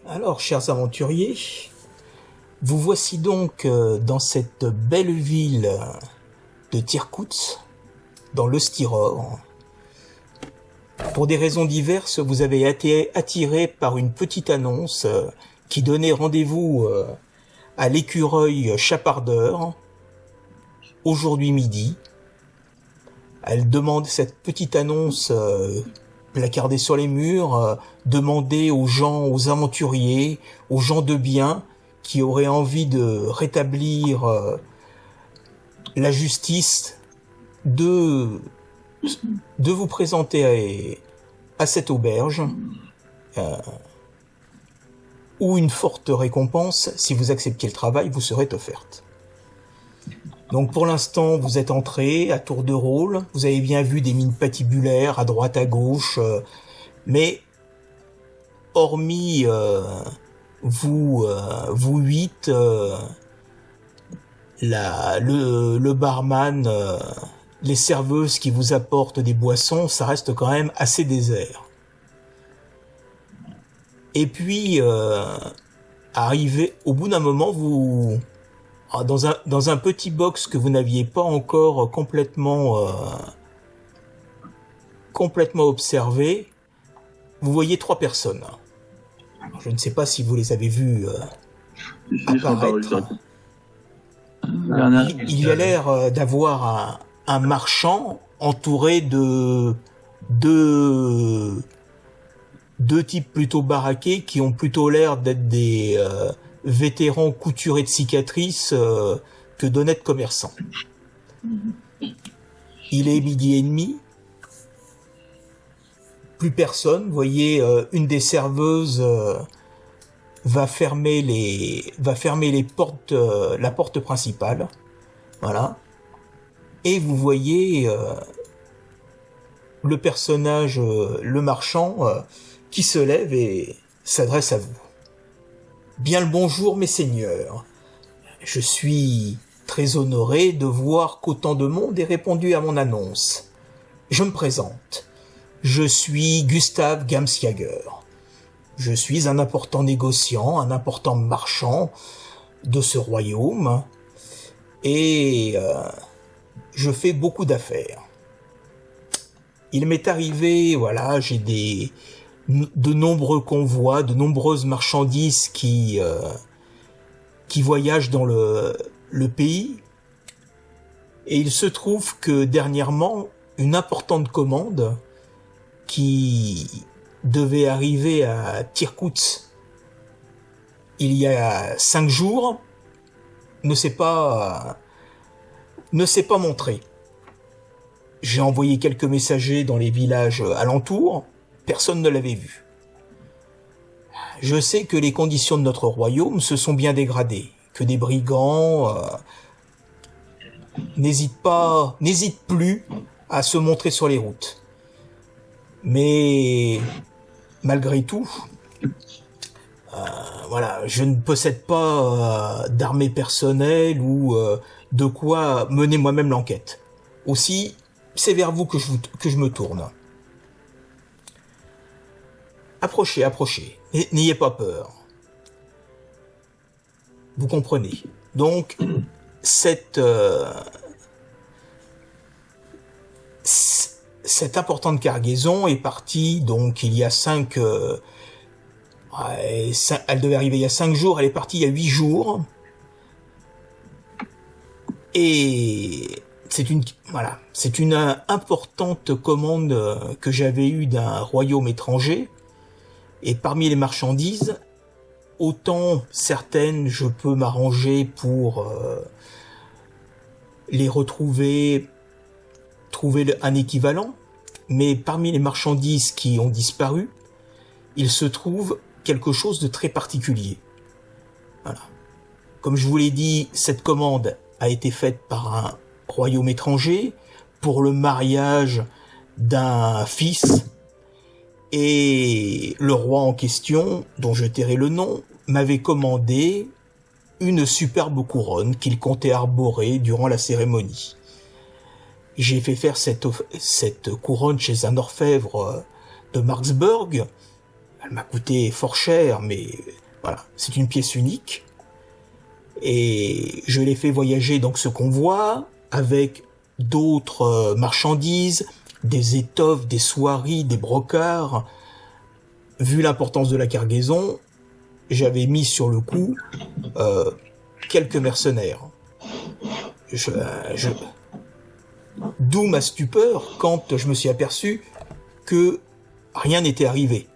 Alors, chers aventuriers, vous voici donc dans cette belle ville de Tirkouts, dans l'Eustyror. Pour des raisons diverses, vous avez été attiré par une petite annonce qui donnait rendez-vous à l'écureuil Chapardeur, aujourd'hui midi. Elle demande cette petite annonce placardée sur les murs, demandée aux gens, aux aventuriers, aux gens de bien qui auraient envie de rétablir la justice, de vous présenter à cette auberge où une forte récompense, si vous acceptiez le travail, vous serait offerte. Donc pour l'instant, vous êtes entrés à tour de rôle, vous avez bien vu des mines patibulaires à droite à gauche, mais hormis vous 8, le barman, les serveuses qui vous apportent des boissons, ça reste quand même assez désert. Et puis, arrivé au bout d'un moment, vous dans un petit box que vous n'aviez pas encore complètement observé, vous voyez 3 personnes. Alors, je ne sais pas si vous les avez vues apparaître. Il y a l'air d'avoir un marchand entouré de deux types plutôt baraqués qui ont plutôt l'air d'être des vétérans couturés de cicatrices que d'honnêtes commerçants. Il est 12h30. Plus personne. Vous voyez, une des serveuses va fermer les portes, la porte principale. Voilà. Et vous voyez le personnage, le marchand, qui se lève et s'adresse à vous. Bien le bonjour, mes seigneurs. Je suis très honoré de voir qu'autant de monde ait répondu à mon annonce. Je me présente. Je suis Gustave Gamsjager. Je suis un important négociant, un important marchand de ce royaume et je fais beaucoup d'affaires. Il m'est arrivé, voilà, j'ai de nombreux convois, de nombreuses marchandises qui voyagent dans le pays. Et il se trouve que dernièrement, une importante commande qui devait arriver à Tirkouts il y a 5 jours ne s'est pas montré. J'ai envoyé quelques messagers dans les villages alentours, personne ne l'avait vu. Je sais que les conditions de notre royaume se sont bien dégradées, que des brigands n'hésitent plus à se montrer sur les routes. Mais malgré tout, voilà, je ne possède pas d'armée personnelle ou de quoi mener moi-même l'enquête. Aussi, c'est vers vous que je me tourne. Approchez, approchez. N'ayez pas peur. Vous comprenez. Donc, cette importante cargaison est partie, donc, il y a 5... elle devait arriver il y a 5 jours, elle est partie il y a 8 jours. Et c'est une importante commande que j'avais eue d'un royaume étranger. Et parmi les marchandises, autant certaines je peux m'arranger pour les retrouver, trouver un équivalent. Mais parmi les marchandises qui ont disparu, il se trouve quelque chose de très particulier. Voilà. Comme je vous l'ai dit, cette commande a été faite par un royaume étranger pour le mariage d'un fils, et le roi en question, dont je tairai le nom, m'avait commandé une superbe couronne qu'il comptait arborer durant la cérémonie. J'ai fait faire cette couronne chez un orfèvre de Marksburg. Elle m'a coûté fort cher, mais voilà, c'est une pièce unique. Et je l'ai fait voyager donc ce convoi avec d'autres marchandises, des étoffes, des soieries, des brocarts. Vu l'importance de la cargaison, j'avais mis sur le coup quelques mercenaires. D'où ma stupeur quand je me suis aperçu que rien n'était arrivé.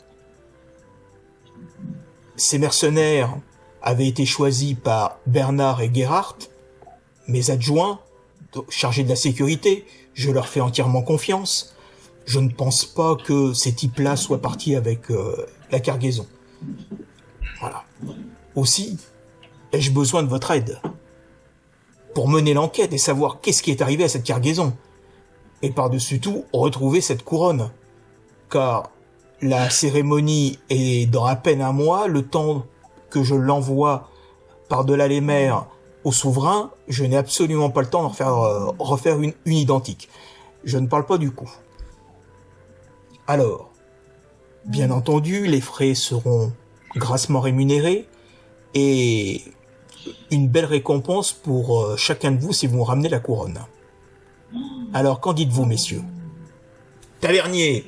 Ces mercenaires avaient été choisis par Bernard et Gerhardt, mes adjoints, chargés de la sécurité. Je leur fais entièrement confiance. Je ne pense pas que ces types-là soient partis avec la cargaison. Voilà. Aussi, ai-je besoin de votre aide pour mener l'enquête et savoir qu'est-ce qui est arrivé à cette cargaison. Et par-dessus tout, retrouver cette couronne. Car la cérémonie est dans à peine un mois, le temps que je l'envoie par-delà les mers au souverain, je n'ai absolument pas le temps d'en refaire une identique. Je ne parle pas du coût. Alors, bien entendu, les frais seront grassement rémunérés et une belle récompense pour chacun de vous si vous me ramenez la couronne. Alors, qu'en dites-vous, messieurs? Tavernier,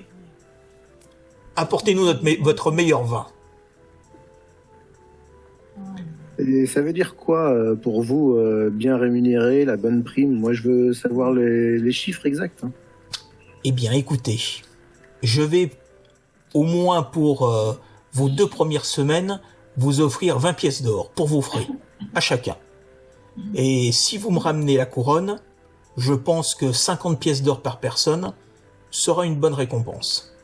apportez-nous votre meilleur vin. Et ça veut dire quoi pour vous, bien rémunéré, la bonne prime? Moi, je veux savoir les chiffres exacts. Hein. Eh bien, écoutez, je vais, au moins pour vos 2 premières semaines, vous offrir 20 pièces d'or pour vos frais, à chacun. Et si vous me ramenez la couronne, je pense que 50 pièces d'or par personne sera une bonne récompense.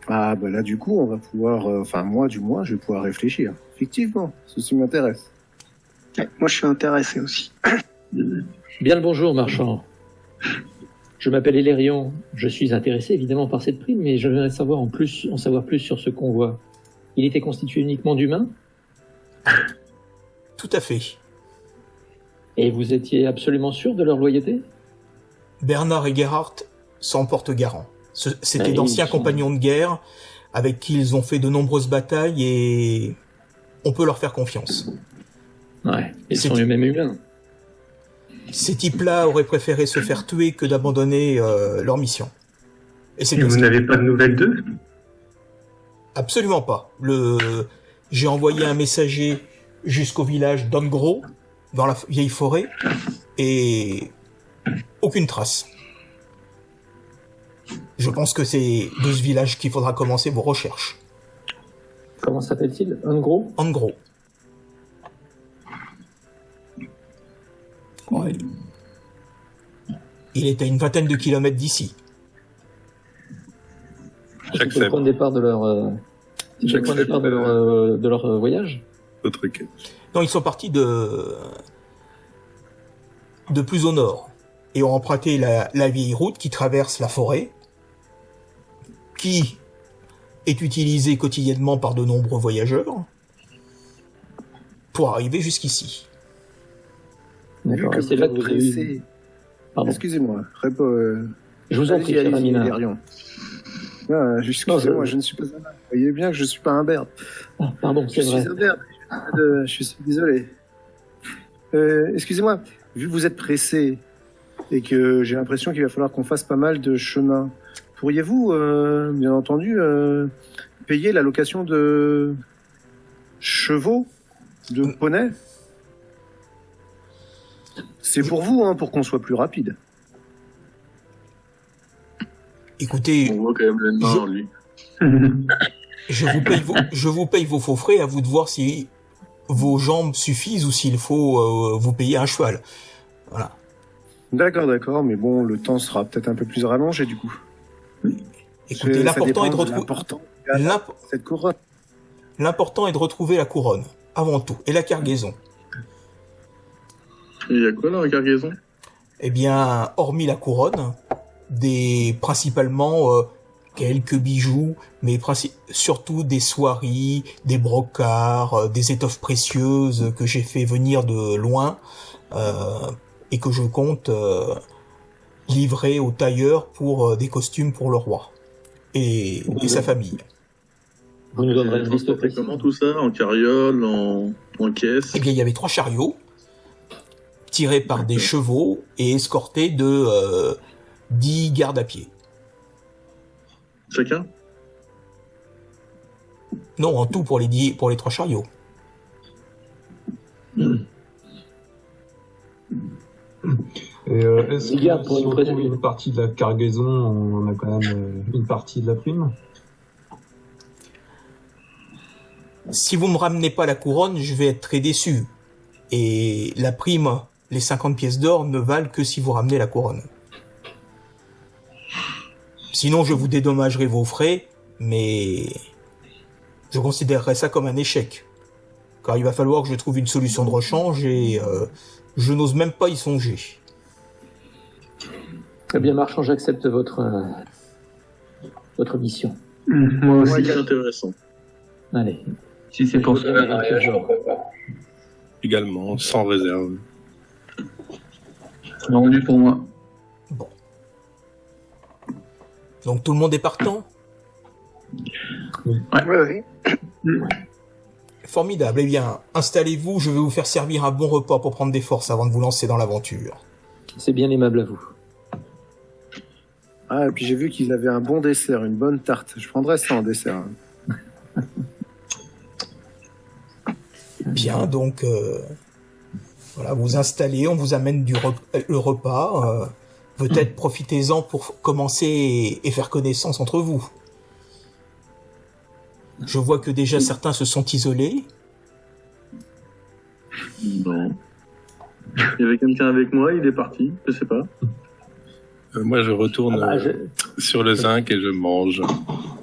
Ah, bah là, du coup, on va pouvoir... moi, du moins, je vais pouvoir réfléchir. Effectivement, ceci m'intéresse. Ouais, moi, je suis intéressé aussi. Bien le bonjour, marchand. Je m'appelle Elérion. Je suis intéressé, évidemment, par cette prime, mais je voudrais en savoir plus sur ce convoi. Il était constitué uniquement d'humains? Tout à fait. Et vous étiez absolument sûr de leur loyauté? Bernard et Gerhardt s'en portent garant. C'était d'anciens compagnons de guerre avec qui ils ont fait de nombreuses batailles et on peut leur faire confiance. Ouais, ils sont eux-mêmes humains. Ces types-là auraient préféré se faire tuer que d'abandonner leur mission. Et vous n'avez pas de nouvelles d'eux? Absolument pas. J'ai envoyé un messager jusqu'au village d'Ongro, dans la vieille forêt, et aucune trace. Je pense que c'est de ce village qu'il faudra commencer vos recherches. Comment s'appelle-t-il? Ongro? Ongro. Ouais. Il est à une 20aine de kilomètres d'ici. C'est le point de départ de leur voyage? Autre quête. Non, ils sont partis de plus au nord et ont emprunté la vieille route qui traverse la forêt, qui est utilisée quotidiennement par de nombreux voyageurs pour arriver jusqu'ici. Vu que c'est là que vous vous avez pressé... Pardon. Excusez-moi. Je vous en prie, cher Amina. Excusez-moi, je ne suis pas un berbe. Vous voyez bien que je ne suis pas un berbe. Ah, pardon, c'est vrai. Je suis un berbe. Je suis désolé. Excusez-moi, vu que vous êtes pressé et que j'ai l'impression qu'il va falloir qu'on fasse pas mal de chemin, pourriez-vous, bien entendu, payer la location de chevaux, de poneys? C'est pour vous, hein, pour qu'on soit plus rapide. Écoutez, On voit quand même le nain, lui. je vous paye vos faux frais, à vous de voir si vos jambes suffisent ou s'il faut vous payer un cheval. Voilà. D'accord, mais bon, le temps sera peut-être un peu plus rallongé du coup. Écoutez, l'important est de retrouver cette couronne. L'important est de retrouver la couronne, avant tout, et la cargaison. Il y a quoi dans la cargaison? Eh bien, hormis la couronne, principalement quelques bijoux, mais surtout des soieries, des brocarts, des étoffes précieuses que j'ai fait venir de loin et que je compte livrer aux tailleurs pour des costumes pour le roi. et sa famille. Vous nous donnerez une liste Transporté précise. comment tout ça? En carriole, en caisse? Eh bien, il y avait 3 chariots tirés par des chevaux et escortés de 10 gardes à pied. Chacun? Non, en tout pour les 3 chariots. Et est-ce que Regarde, pour si une on pré- trouve une partie de la cargaison, on a quand même une partie de la prime? Si vous me ramenez pas la couronne, je vais être très déçu. Et la prime, les 50 pièces d'or, ne valent que si vous ramenez la couronne. Sinon, je vous dédommagerai vos frais, mais je considérerais ça comme un échec. Car il va falloir que je trouve une solution de rechange et je n'ose même pas y songer. Eh bien, marchand, j'accepte votre mission. Moi aussi. C'est intéressant. Allez. Si c'est pour ça. Bien, aventure, genre. Également, sans réserve. Vendu pour moi. Bon. Donc tout le monde est partant ? Ouais. Formidable. Eh bien, installez-vous, je vais vous faire servir un bon repas pour prendre des forces avant de vous lancer dans l'aventure. C'est bien aimable à vous. Ah, et puis j'ai vu qu'ils avaient un bon dessert, une bonne tarte. Je prendrais ça en dessert. Bien, donc, voilà, vous installez, on vous amène le repas. Peut-être profitez-en pour commencer et faire connaissance entre vous. Je vois que déjà certains se sont isolés. Non. Il y avait quelqu'un avec moi, il est parti, je sais pas. Moi, je retourne Ah, sur le zinc et je mange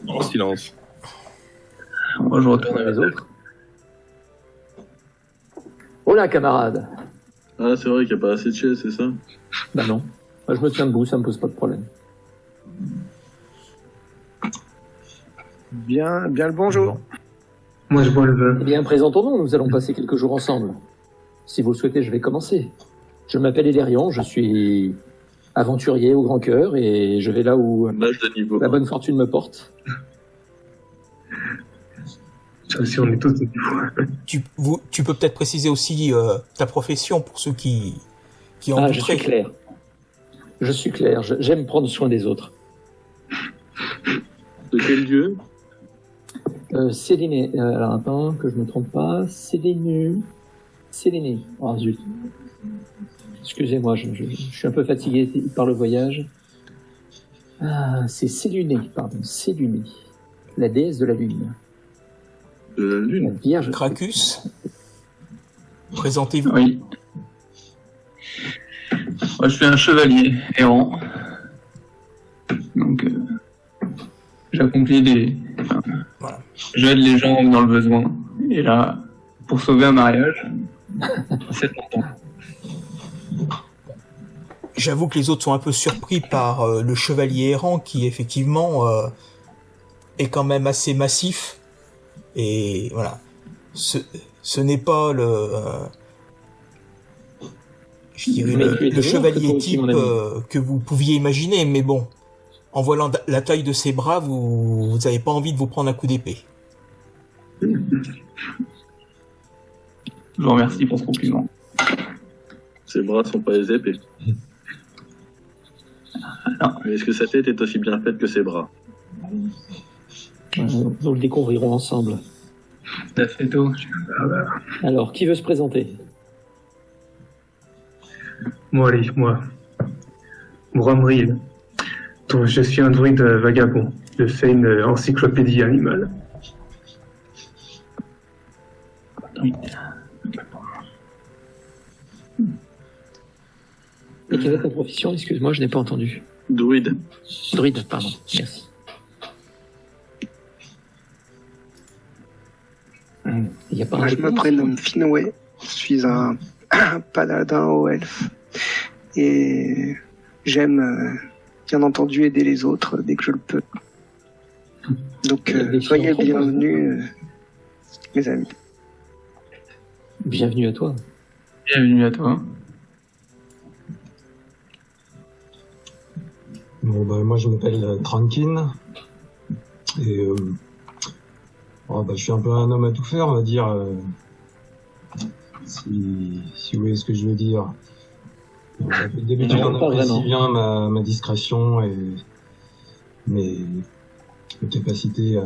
en silence. Moi, je retourne les autres. Oh là, camarade. Ah, c'est vrai qu'il n'y a pas assez de chaises, c'est ça? Bah non. Moi, je me tiens debout, ça me pose pas de problème. Bien le bonjour. Moi, je bois le vin. Eh bien, présentons-nous, nous allons passer quelques jours ensemble. Si vous le souhaitez, je vais commencer. Je m'appelle Elérion, je suis aventurier au grand cœur et je vais là où Match de niveau. la bonne fortune me porte. Ça aussi, on est tous des fois. Tu peux peut-être préciser aussi ta profession pour ceux qui en Ah, je suis douteraient. clair. Je suis clair, j'aime prendre soin des autres. De quel dieu? Séléné, alors attends, que je me trompe pas, Séléné. Oh zut. Excusez-moi, je suis un peu fatigué par le voyage. Ah, c'est Séluné, pardon, Séluné. La déesse de la lune. De la La lune. vierge. Cracus, présentez-vous. Oui. Moi, je suis un chevalier errant. Donc, j'accomplis des... Voilà. J'aide les gens dans le besoin. Et là, pour sauver un mariage, c'est longtemps. J'avoue que les autres sont un peu surpris par le chevalier errant qui effectivement est quand même assez massif. Et voilà. Ce n'est pas je dirais Mais tu es le toujours chevalier que toi aussi, type mon ami. que vous pouviez imaginer, mais bon, en voyant la taille de ses bras, vous avez pas envie de vous prendre un coup d'épée. Je vous remercie pour ce compliment. Ses bras sont pas des épées. Non. Mais est-ce que sa tête est aussi bien faite que ses bras? Nous le découvrirons ensemble. Ça fait tôt. Alors, qui veut se présenter? Moi, Bramril. Donc, je suis un druide vagabond. Je fais une encyclopédie animale. Et quelle est ta profession? Excuse-moi, je n'ai pas entendu. Druide. Druide, pardon. Merci. Il y a pas Moi, un je me prénomme Finwë, je suis un paladin haut elfe et j'aime bien entendu aider les autres dès que je le peux. Donc soyez bienvenus mes amis. Bienvenue à toi. Bienvenue à toi. Bon, bah, moi, je m'appelle Trankin. Et je suis un peu un homme à tout faire, on va dire. Si vous voyez ce que je veux dire. D'habitude, on apprécie bien ma discrétion et mes capacités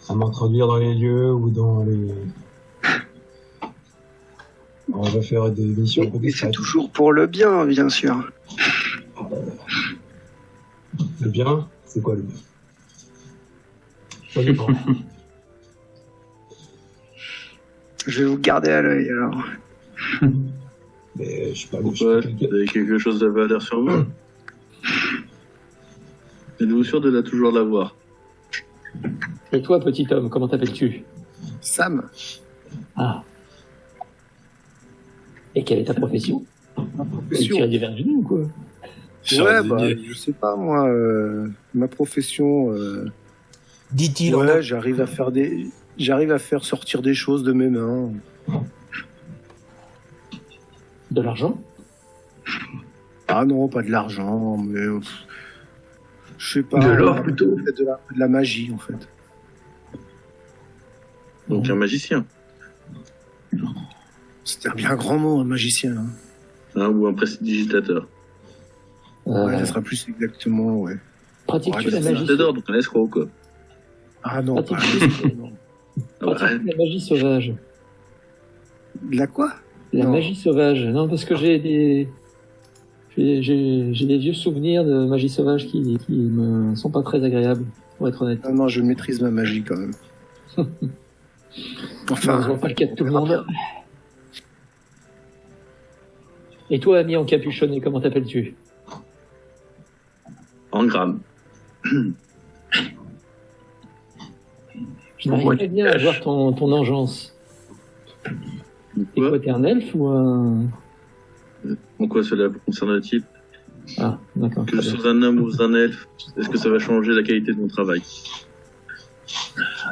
à m'introduire dans les lieux ou dans les... On va faire des missions un peu Et c'est discrètes. toujours pour le bien, bien sûr. Le bien, c'est quoi le bien? Ça dépend. Je vais vous garder à l'œil alors. Mais je sais pas, Pourquoi? Vous avez quelque chose de valeur sur vous? Êtes-vous sûr de toujours l'avoir? Et toi, petit homme, comment t'appelles-tu? Sam, Ah. Et quelle est ta profession? Tu profession. as des vertus ou quoi? Ouais, je sais pas moi. Ma profession. Dit-il en Ouais, j'arrive à faire sortir des choses de mes mains. De l'argent? Ah non, pas de l'argent, mais je sais pas. De l'or, plutôt. De la magie en fait. Donc un magicien. C'était un bien grand mot, un magicien. Hein. Hein, ou un prestidigitateur. Ouais, ça sera plus exactement, ouais. Pratiques-tu Ouais, la c'est magie? C'est d'or, donc un escroc, quoi. Ah non, pas non. Ah bah, Pratiques-tu la magie sauvage? De la quoi? La Non. magie sauvage. Non, parce que j'ai des vieux souvenirs de magie sauvage qui me sont pas très agréables, pour être honnête. Non, non, je maîtrise ma magie quand même. Enfin, pas le cas de tout le monde. Et toi, ami encapuchonné, comment t'appelles-tu? en grammes. Je n'arrive pas bien à voir ton engeance. T'es quoi, t'es un elfe ou un... En quoi cela vous concerne-t-il? Ah, d'accord. Que je sois un homme ou un elfe, est-ce que ça va changer la qualité de mon travail?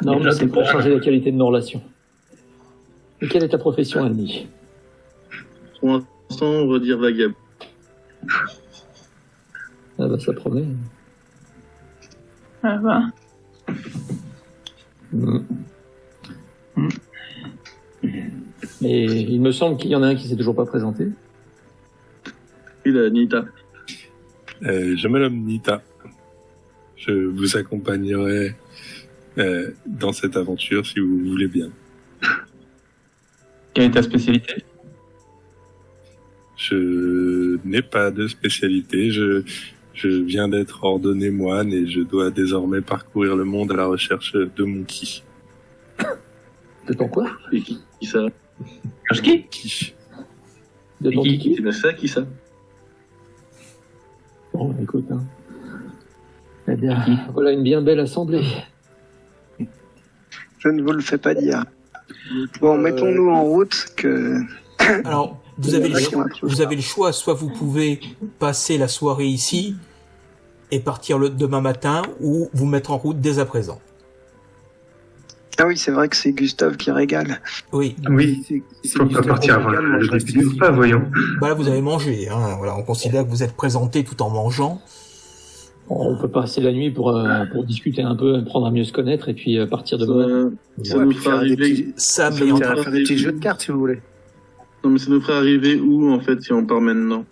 Non, mais c'est pour changer la qualité de nos relations. Et quelle est ta profession, Annie? Pour l'instant, on va dire vagabond. Ah bah ça promet. Ça va. Et il me semble qu'il y en a un qui s'est toujours pas présenté. Il a Nita. Je me nomme Nita. Je vous accompagnerai dans cette aventure si vous voulez bien. Quelle est ta spécialité? Je n'ai pas de spécialité. Je viens d'être ordonné moine et je dois désormais parcourir le monde à la recherche de mon ki. De ton quoi? Et qui ça? Qui? Ki. De ton qui? kiki? C'est bien ça, qui ça? Bon, écoute, hein. Eh bien, voilà une bien belle assemblée. Je ne vous le fais pas dire. Bon, mettons-nous en route que... Alors, vous avez le choix, soit vous pouvez passer la soirée ici et partir le demain matin, ou vous mettre en route dès à présent. Ah oui, c'est vrai que c'est Gustave qui régale. Oui. Oui, il faut pas partir avant le début du repas, voyons. Bah là, vous avez mangé, hein. Voilà, on considère que vous êtes présenté tout en mangeant. On peut passer la nuit pour discuter un peu, apprendre à mieux se connaître et puis partir demain. Ça nous fera arriver. Sam Ça est vous en faire train... des petits jeux de cartes si vous voulez. Non, mais ça nous ferait arriver où, en fait, si on part maintenant?